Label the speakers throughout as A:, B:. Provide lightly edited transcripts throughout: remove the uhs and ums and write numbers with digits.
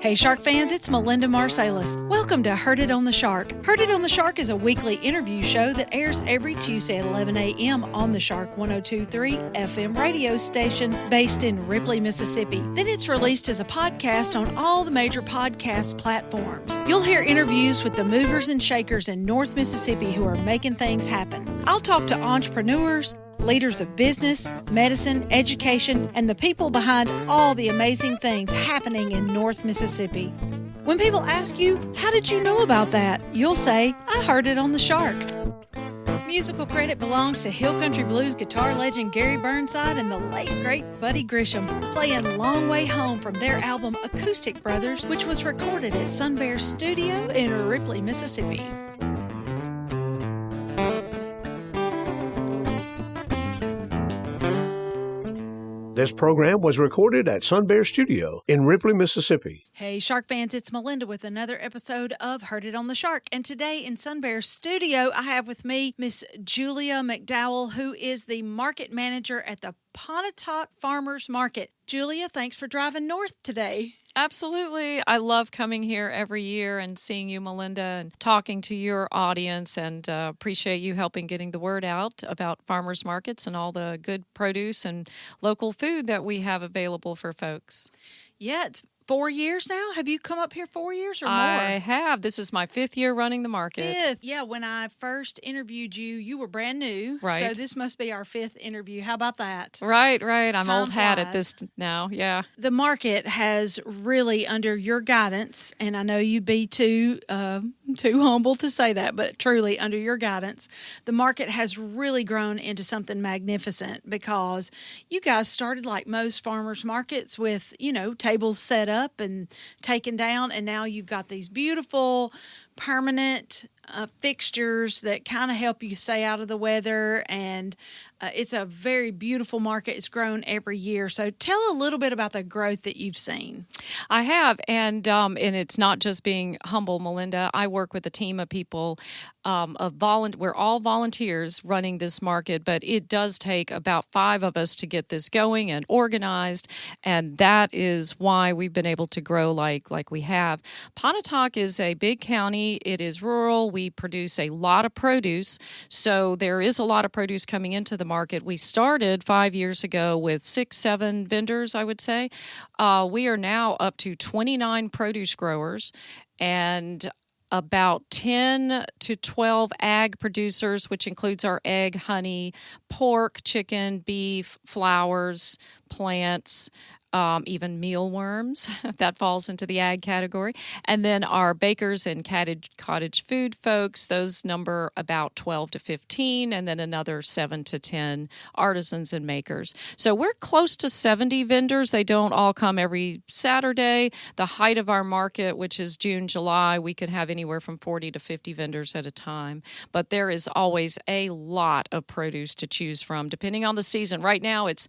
A: Hey Shark fans, it's Melinda Marsalis. Welcome to Heard It on the Shark. Heard It on the Shark is a weekly interview show that airs every Tuesday at 11 a.m. on the Shark 102.3 FM radio station based in Ripley, Mississippi. Then it's released as a podcast on all the major podcast platforms. You'll hear interviews with the movers and shakers in North Mississippi who are making things happen. I'll talk to entrepreneurs, leaders of business, medicine, education, and the people behind all the amazing things happening in North Mississippi. When people ask you, how did you know about that? You'll say, I heard it on the Shark. Musical credit belongs to Hill Country Blues guitar legend Gary Burnside and the late great Buddy Grisham, playing Long Way Home from their album Acoustic Brothers, which was recorded at Sun Bear Studio in Ripley, Mississippi.
B: This program was recorded at Sun Bear Studio in Ripley, Mississippi.
A: Hey, Shark fans, it's Melinda with another episode of Heard It on the Shark. And today in Sun Bear Studio, I have with me Miss Julia McDowell, who is the market manager at the Pontotoc Farmers Market. Julia, thanks for driving north today.
C: Absolutely. I love coming here every year and seeing you, Melinda, and talking to your audience, and appreciate you helping getting the word out about farmers markets and all the good produce and local food that we have available for folks.
A: Yeah, it's 4 years now. Have you come up here 4 years or more?
C: I have. This is my 5th year running the market.
A: Fifth. Yeah, when I first interviewed you, you were brand new.
C: Right.
A: So this must be our 5th interview. How about that?
C: Right. I'm
A: Time
C: old hat
A: flies.
C: at this now. Yeah.
A: The market has really, under your guidance, and I know you'd be too humble to say that, but truly under your guidance, the market has really grown into something magnificent because you guys started like most farmers markets with, tables set up and taken down, and now you've got these beautiful permanent fixtures that kind of help you stay out of the weather, and it's a very beautiful market. It's grown every year. So tell a little bit about the growth that you've seen.
C: I have, and it's not just being humble, Melinda. I work with a team of people. We're all volunteers running this market, but it does take about 5 of us to get this going and organized, and that is why we've been able to grow like we have. Pontotoc is a big county. It is rural. We produce a lot of produce, so there is a lot of produce coming into the market. We started 5 years ago with 6-7 vendors, I would say. We are now up to 29 produce growers and about 10 to 12 ag producers, which includes our egg, honey, pork, chicken, beef, flowers, plants, even mealworms, that falls into the ag category. And then our bakers and cottage food folks, those number about 12 to 15, and then another 7 to 10 artisans and makers. So we're close to 70 vendors. They don't all come every Saturday. The height of our market, which is June, July, we could have anywhere from 40 to 50 vendors at a time. But there is always a lot of produce to choose from, depending on the season. Right now, it's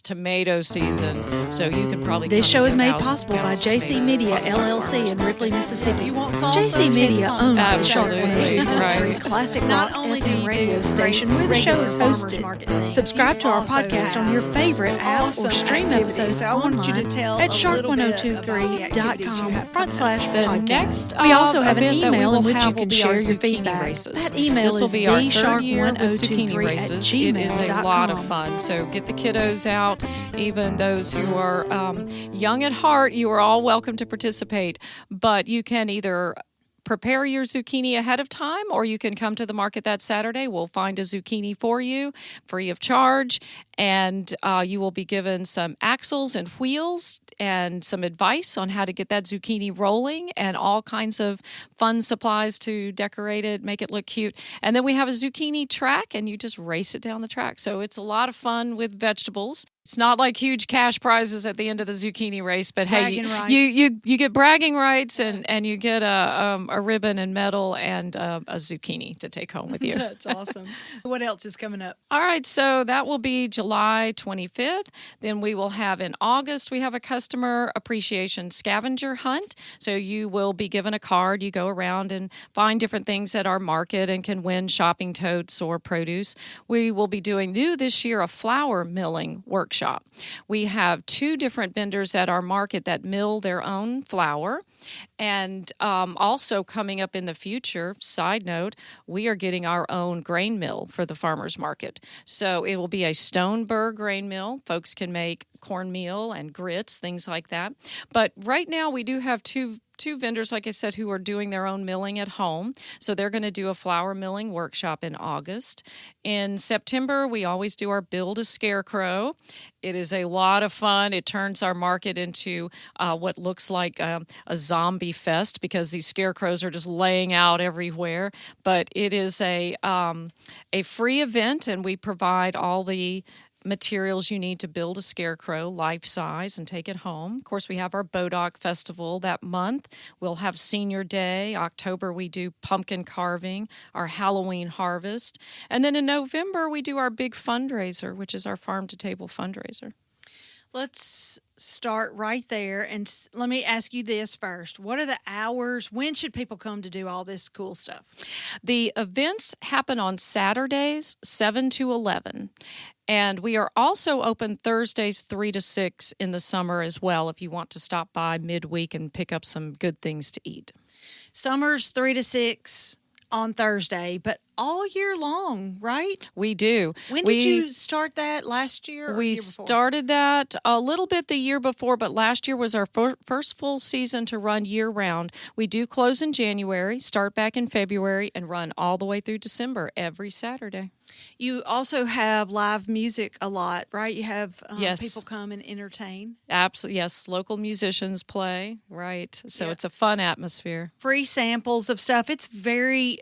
C: tomato season, so you can probably.
A: This show is made possible by JC Media, LLC in Ripley, Mississippi. JC Media owns the Shark 102.3 Classic Rock FM radio station where the show is hosted. Subscribe to our podcast on your favorite app or stream episodes online at shark1023.com/podcast. We also have an email in which you can share your feedback. That email is theshark1023@gmail.com.
C: It is a lot of fun. So get the kiddos out, even those who are young at heart. You are all welcome to participate, but you can either prepare your zucchini ahead of time, or you can come to the market that Saturday. We'll find a zucchini for you free of charge, and you will be given some axles and wheels and some advice on how to get that zucchini rolling, and all kinds of fun supplies to decorate it, make it look cute. And then we have a zucchini track, and you just race it down the track. So it's a lot of fun with vegetables. It's not like huge cash prizes at the end of the zucchini race, but hey, you get bragging rights, and you get a ribbon and medal and a zucchini to take home with you.
A: That's awesome. What else is coming up?
C: All right, so that will be July 25th. Then we will have in August, we have a customer appreciation scavenger hunt. So you will be given a card. You go around and find different things at our market and can win shopping totes or produce. We will be doing new this year a flour milling workshop. workshop. We have 2 different vendors at our market that mill their own flour. And also coming up in the future, side note, we are getting our own grain mill for the farmers market. So it will be a stone burr grain mill. Folks can make cornmeal and grits, things like that. But right now we do have two vendors, like I said, who are doing their own milling at home. So they're going to do a flour milling workshop in August. In September, we always do our Build a Scarecrow. It is a lot of fun. It turns our market into what looks like a zombie fest because these scarecrows are just laying out everywhere. But it is a free event, and we provide all the materials you need to build a scarecrow life size and take it home. Of course, we have our Bodoc Festival that month. We'll have Senior Day. October, we do pumpkin carving, our Halloween harvest. And then in November, we do our big fundraiser, which is our farm to table fundraiser.
A: Let's start right there, and let me ask you this first. What are the hours? When should people come to do all this cool stuff?
C: The events happen on Saturdays, 7 to 11. And we are also open Thursdays 3 to 6 in the summer as well if you want to stop by midweek and pick up some good things to eat.
A: Summer's 3 to 6 on Thursday, but all year long, right?
C: We do.
A: When did you start that, last year or
C: we
A: the year before?
C: Started that a little bit the year before, but last year was our first full season to run year-round. We do close in January, start back in February, and run all the way through December every Saturday.
A: You also have live music a lot, right? You have
C: yes.
A: people come and entertain.
C: Absolutely, yes. Local musicians play, right? So
A: yeah.
C: It's a fun atmosphere.
A: Free samples of stuff. It's very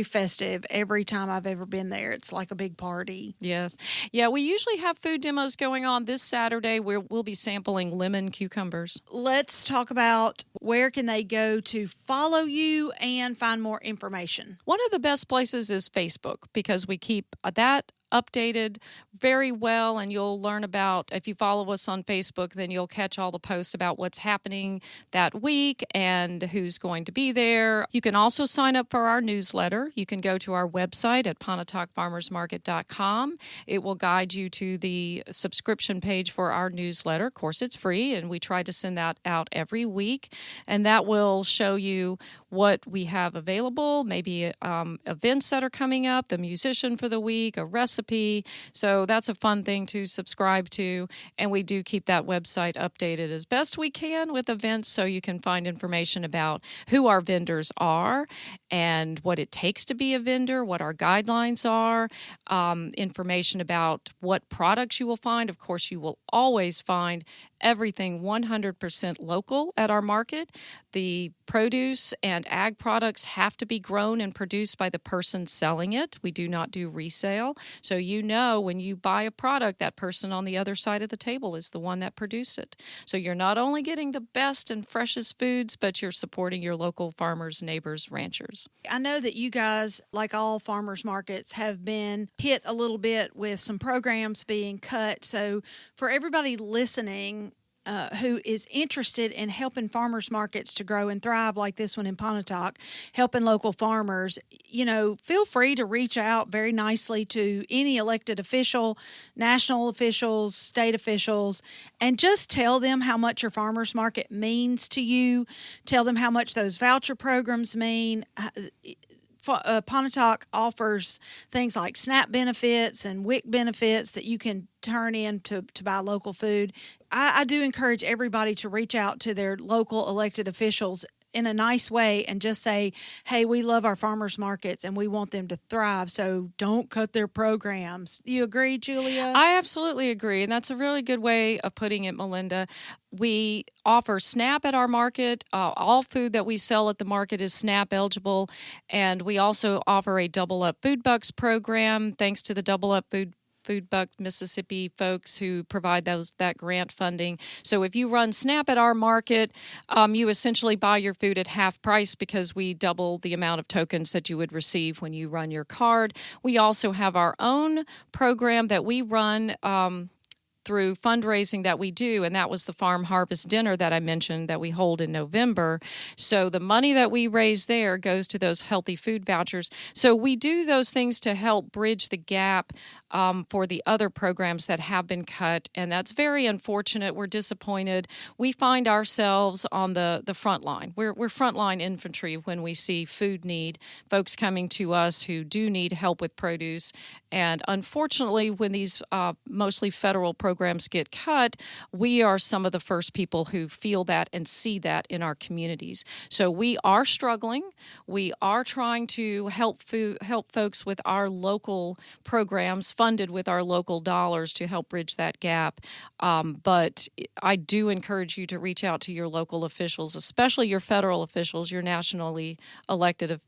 A: festive. Every time I've ever been there, it's like a big party.
C: Yes. Yeah, we usually have food demos going on. This Saturday, we'll be sampling lemon cucumbers.
A: Let's talk about where can they go to follow you and find more information.
C: One of the best places is Facebook because we keep that updated very well, and you'll learn about, if you follow us on Facebook, then you'll catch all the posts about what's happening that week and who's going to be there. You can also sign up for our newsletter. You can go to our website at pontotocfarmersmarket.com. It will guide you to the subscription page for our newsletter. Of course, it's free, and we try to send that out every week, and that will show you what we have available, maybe events that are coming up, the musician for the week, a recipe. So that's a fun thing to subscribe to, and we do keep that website updated as best we can with events so you can find information about who our vendors are and what it takes to be a vendor, what our guidelines are, information about what products you will find. Of course, you will always find everything 100% local at our market. The produce and ag products have to be grown and produced by the person selling it. We do not do resale. So when you buy a product, that person on the other side of the table is the one that produced it. So you're not only getting the best and freshest foods, but you're supporting your local farmers, neighbors, ranchers.
A: I know that you guys, like all farmers markets, have been hit a little bit with some programs being cut. So for everybody listening, who is interested in helping farmers markets to grow and thrive like this one in Pontotoc, helping local farmers, feel free to reach out very nicely to any elected official, national officials, state officials, and just tell them how much your farmers market means to you. Tell them how much those voucher programs mean. Pontotoc offers things like SNAP benefits and WIC benefits that you can turn in to buy local food. I do encourage everybody to reach out to their local elected officials in a nice way and just say, hey, we love our farmers markets and we want them to thrive, so don't cut their programs. You agree, Julia?
C: I absolutely agree, and that's a really good way of putting it, Melinda. We offer SNAP at our market. All food that we sell at the market is SNAP eligible, and we also offer a Double Up Food Bucks program, thanks to the Double Up Food Buck Mississippi folks who provide that grant funding. So if you run SNAP at our market, you essentially buy your food at half price because we double the amount of tokens that you would receive when you run your card. We also have our own program that we run through fundraising that we do, and that was the Farm Harvest Dinner that I mentioned that we hold in November. So the money that we raise there goes to those healthy food vouchers. So we do those things to help bridge the gap for the other programs that have been cut, and that's very unfortunate. We're disappointed. We find ourselves on the front line. We're frontline infantry when we see food need, folks coming to us who do need help with produce. And unfortunately, when these mostly federal programs get cut, we are some of the first people who feel that and see that in our communities. So we are struggling. We are trying to help folks with our local programs, funded with our local dollars, to help bridge that gap. But I do encourage you to reach out to your local officials, especially your federal officials, your nationally elected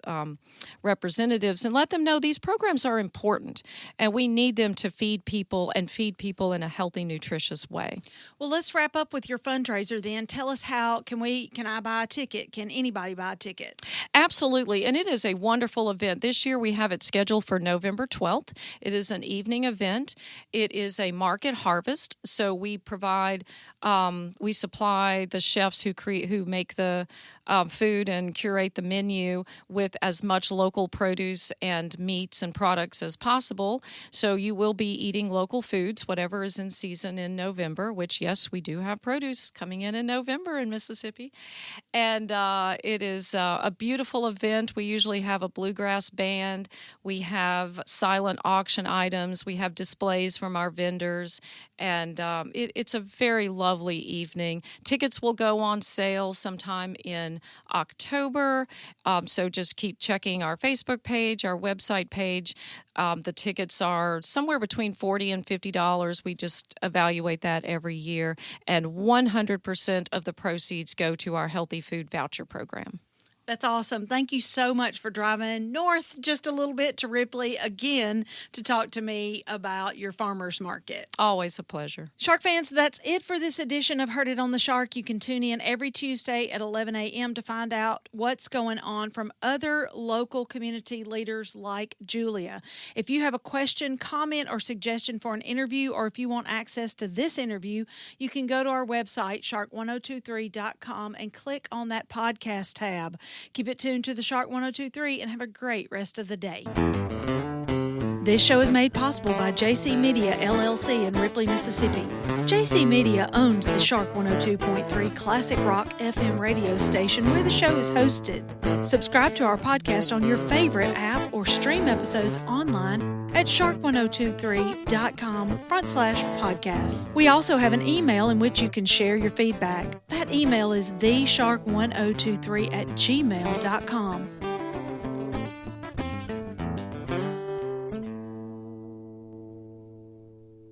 C: representatives, and let them know these programs are important. And we need them to feed people in a healthy, nutritious way.
A: Well, let's wrap up with your fundraiser then. Tell us how can I buy a ticket? Can anybody buy a ticket?
C: Absolutely. And it is a wonderful event. This year we have it scheduled for November 12th. It is an evening event. It is a market harvest. So we supply the chefs who make the food and curate the menu with as much local produce and meats and products as possible. So you will be eating local foods, whatever is in season in November, which, yes, we do have produce coming in November in Mississippi. And it is a beautiful event. We usually have a bluegrass band. We have silent auction items. We have displays from our vendors. And it's a very lovely evening. Tickets will go on sale sometime in October. So just keep checking our Facebook page, our website page. The tickets are somewhere between $40 and $50. We just evaluate that every year. And 100% of the proceeds go to our Healthy Food Voucher Program.
A: That's awesome. Thank you so much for driving north just a little bit to Ripley again to talk to me about your farmers market.
C: Always a pleasure.
A: Shark fans, that's it for this edition of Heard It on the Shark. You can tune in every Tuesday at 11 a.m. to find out what's going on from other local community leaders like Julia. If you have a question, comment, or suggestion for an interview, or if you want access to this interview, you can go to our website, shark1023.com, and click on that podcast tab. Keep it tuned to the Shark 1023 and have a great rest of the day. This show is made possible by JC Media, LLC in Ripley, Mississippi. JC Media owns the Shark 102.3 Classic Rock FM radio station where the show is hosted. Subscribe to our podcast on your favorite app or stream episodes online at shark1023.com/podcasts. We also have an email in which you can share your feedback. That email is theshark1023@gmail.com.